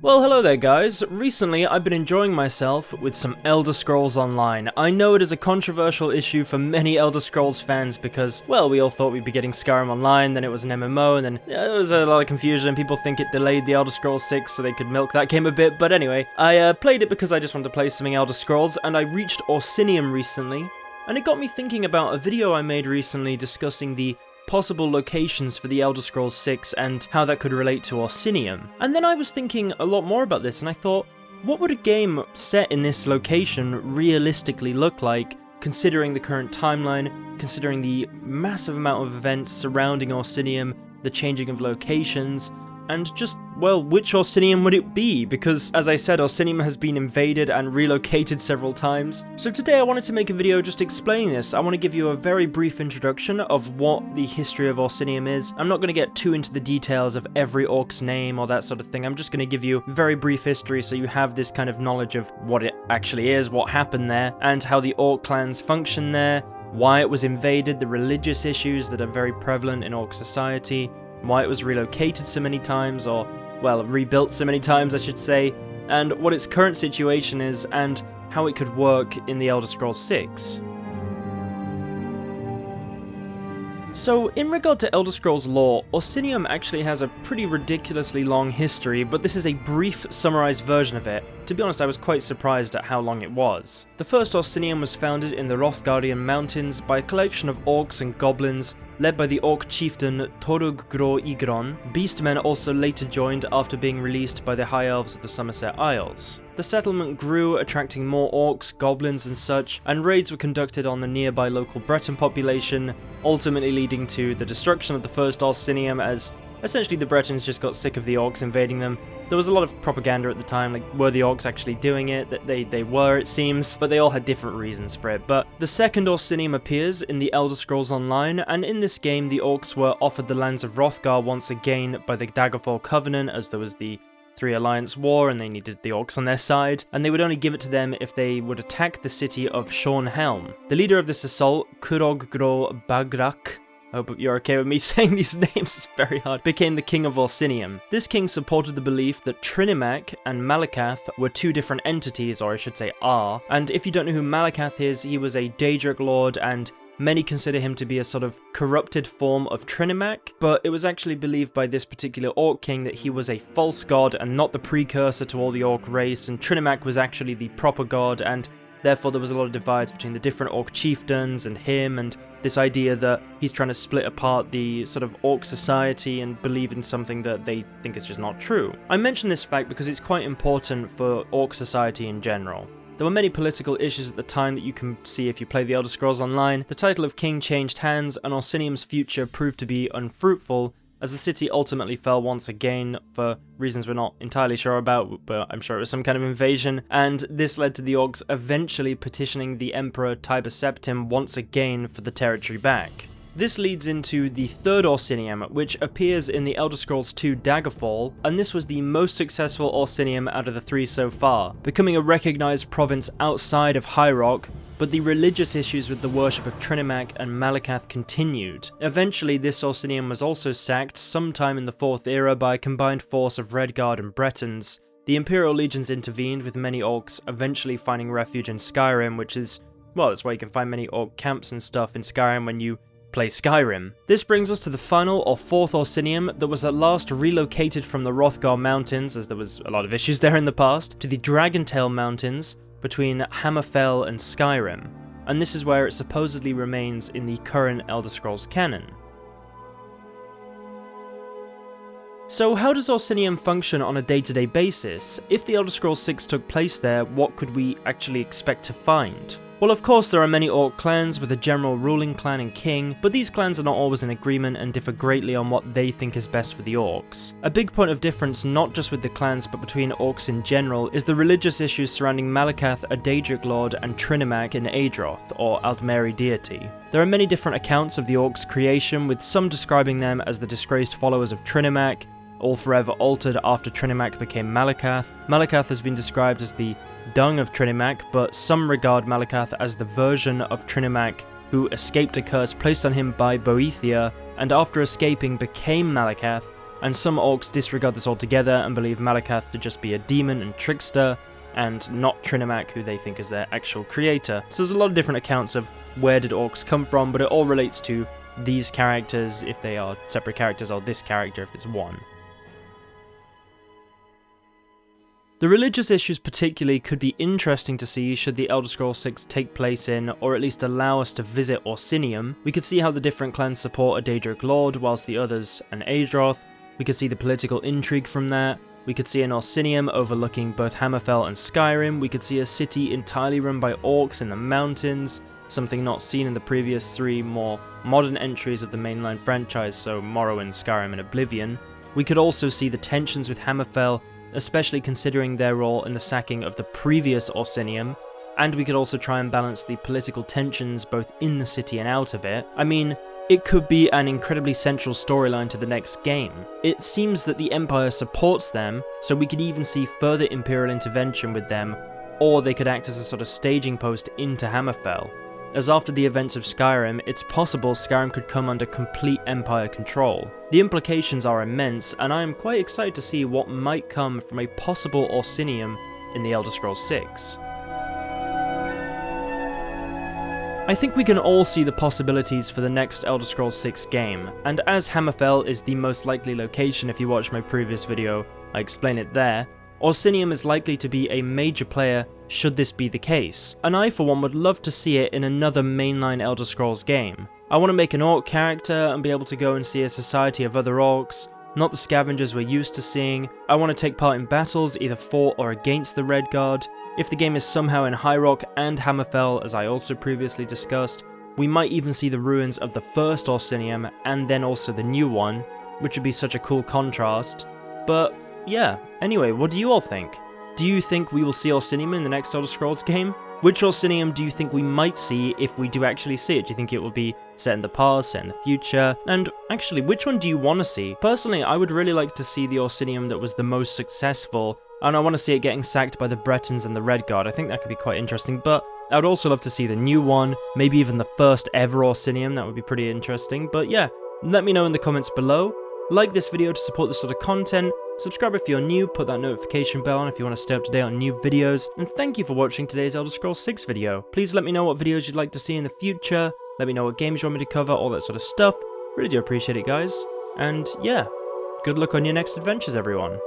Well, hello there guys. Recently I've been enjoying myself with some Elder Scrolls Online. I know it is a controversial issue for many Elder Scrolls fans because, well, we all thought we'd be getting Skyrim Online, then it was an MMO, and then there was a lot of confusion. People think it delayed the Elder Scrolls 6 so they could milk that game a bit, but anyway, I played it because I just wanted to play something Elder Scrolls, and I reached Orsinium recently, and it got me thinking about a video I made recently discussing the possible locations for the Elder Scrolls 6 and how that could relate to Orsinium. And then I was thinking a lot more about this and I thought, what would a game set in this location realistically look like, considering the current timeline, considering the massive amount of events surrounding Orsinium, the changing of locations, and just, well, which Orsinium would it be? Because, as I said, Orsinium has been invaded and relocated several times. So today I wanted to make a video just explaining this. I want to give you a very brief introduction of what the history of Orsinium is. I'm not going to get too into the details of every orc's name or that sort of thing. I'm just going to give you very brief history so you have this kind of knowledge of what it actually is, what happened there, and how the orc clans function there, why it was invaded, the religious issues that are very prevalent in orc society, why it was relocated so many times, or, well, rebuilt so many times I should say, and what its current situation is, and how it could work in the Elder Scrolls 6. So, in regard to Elder Scrolls lore, Orsinium actually has a pretty ridiculously long history, but this is a brief, summarized version of it. To be honest, I was quite surprised at how long it was. The first Orsinium was founded in the Hrothgardian Mountains by a collection of orcs and goblins, led by the orc chieftain Torug Gro Igron. Beastmen also later joined after being released by the High Elves of the Somerset Isles. The settlement grew, attracting more orcs, goblins and such, and raids were conducted on the nearby local Breton population, ultimately leading to the destruction of the first Orsinium as essentially the Bretons just got sick of the orcs invading them. There was a lot of propaganda at the time, like, were the orcs actually doing it? That they were, it seems, but they all had different reasons for it. But the second Orsinium appears in the Elder Scrolls Online, and in this game the orcs were offered the lands of Hrothgar once again by the Daggerfall Covenant, as there was the Three Alliance War and they needed the orcs on their side, and they would only give it to them if they would attack the city of Shornhelm. The leader of this assault, Kurog Gro Bagrak, I hope you're okay with me saying these names, it's very hard, became the king of Orsinium. This king supported the belief that Trinimac and Malakath were two different entities, or I should say are, and if you don't know who Malakath is, he was a Daedric lord, and many consider him to be a sort of corrupted form of Trinimac, but it was actually believed by this particular orc king that he was a false god and not the precursor to all the orc race, and Trinimac was actually the proper god, and therefore there was a lot of divides between the different orc chieftains and him, and this idea that he's trying to split apart the sort of orc society and believe in something that they think is just not true. I mention this fact because it's quite important for orc society in general. There were many political issues at the time that you can see if you play the Elder Scrolls Online. The title of king changed hands, and Orsinium's future proved to be unfruitful, as the city ultimately fell once again for reasons we're not entirely sure about, but I'm sure it was some kind of invasion, and this led to the orcs eventually petitioning the Emperor Tiber Septim once again for the territory back. This leads into the third Orsinium, which appears in the Elder Scrolls 2 Daggerfall, and this was the most successful Orsinium out of the three so far, becoming a recognized province outside of High Rock, but the religious issues with the worship of Trinimac and Malakath continued. Eventually, this Orsinium was also sacked sometime in the 4th era by a combined force of Redguard and Bretons. The Imperial Legions intervened, with many orcs eventually finding refuge in Skyrim, which is, well, that's why you can find many orc camps and stuff in Skyrim when you play Skyrim. This brings us to the final or fourth Orsinium that was at last relocated from the Hrothgar Mountains, as there was a lot of issues there in the past, to the Dragontail Mountains between Hammerfell and Skyrim, and this is where it supposedly remains in the current Elder Scrolls canon. So how does Orsinium function on a day-to-day basis? If the Elder Scrolls 6 took place there, what could we actually expect to find? Well, of course there are many orc clans with a general ruling clan and king, but these clans are not always in agreement and differ greatly on what they think is best for the orcs. A big point of difference, not just with the clans but between orcs in general, is the religious issues surrounding Malakath, a Daedric lord, and Trinimac in Aedroth, or Altmeri deity. There are many different accounts of the orcs' creation, with some describing them as the disgraced followers of Trinimac, all forever altered after Trinimac became Malakath. Malakath has been described as the dung of Trinimac, but some regard Malakath as the version of Trinimac who escaped a curse placed on him by Boethia, and after escaping became Malakath, and some orcs disregard this altogether and believe Malakath to just be a demon and trickster, and not Trinimac, who they think is their actual creator. So there's a lot of different accounts of where did orcs come from, but it all relates to these characters if they are separate characters, or this character if it's one. The religious issues particularly could be interesting to see should the Elder Scrolls 6 take place in, or at least allow us to visit Orsinium. We could see how the different clans support a Daedric Lord whilst the others an Aedroth. We could see the political intrigue from that. We could see an Orsinium overlooking both Hammerfell and Skyrim. We could see a city entirely run by orcs in the mountains, something not seen in the previous 3 more modern entries of the mainline franchise, so Morrowind, Skyrim and Oblivion. We could also see the tensions with Hammerfell, especially considering their role in the sacking of the previous Orsinium, and we could also try and balance the political tensions both in the city and out of it. I mean, it could be an incredibly central storyline to the next game. It seems that the Empire supports them, so we could even see further Imperial intervention with them, or they could act as a sort of staging post into Hammerfell. As after the events of Skyrim, it's possible Skyrim could come under complete Empire control. The implications are immense, and I am quite excited to see what might come from a possible Orsinium in the Elder Scrolls 6. I think we can all see the possibilities for the next Elder Scrolls 6 game, and as Hammerfell is the most likely location if you watch my previous video, I explain it there, Orsinium is likely to be a major player should this be the case, and I for one would love to see it in another mainline Elder Scrolls game. I want to make an orc character and be able to go and see a society of other orcs, not the scavengers we're used to seeing. I want to take part in battles either for or against the Redguard. If the game is somehow in High Rock and Hammerfell, as I also previously discussed, we might even see the ruins of the first Orsinium and then also the new one, which would be such a cool contrast. But yeah, anyway, what do you all think? Do you think we will see Orsinium in the next Elder Scrolls game? Which Orsinium do you think we might see if we do actually see it? Do you think it will be set in the past, set in the future? And actually, which one do you want to see? Personally, I would really like to see the Orsinium that was the most successful, and I want to see it getting sacked by the Bretons and the Redguard. I think that could be quite interesting, but I would also love to see the new one, maybe even the first ever Orsinium. That would be pretty interesting. But yeah, let me know in the comments below. Like this video to support this sort of content, subscribe if you're new, put that notification bell on if you want to stay up to date on new videos, and thank you for watching today's Elder Scrolls 6 video. Please let me know what videos you'd like to see in the future, let me know what games you want me to cover, all that sort of stuff. Really do appreciate it, guys. And yeah, good luck on your next adventures, everyone.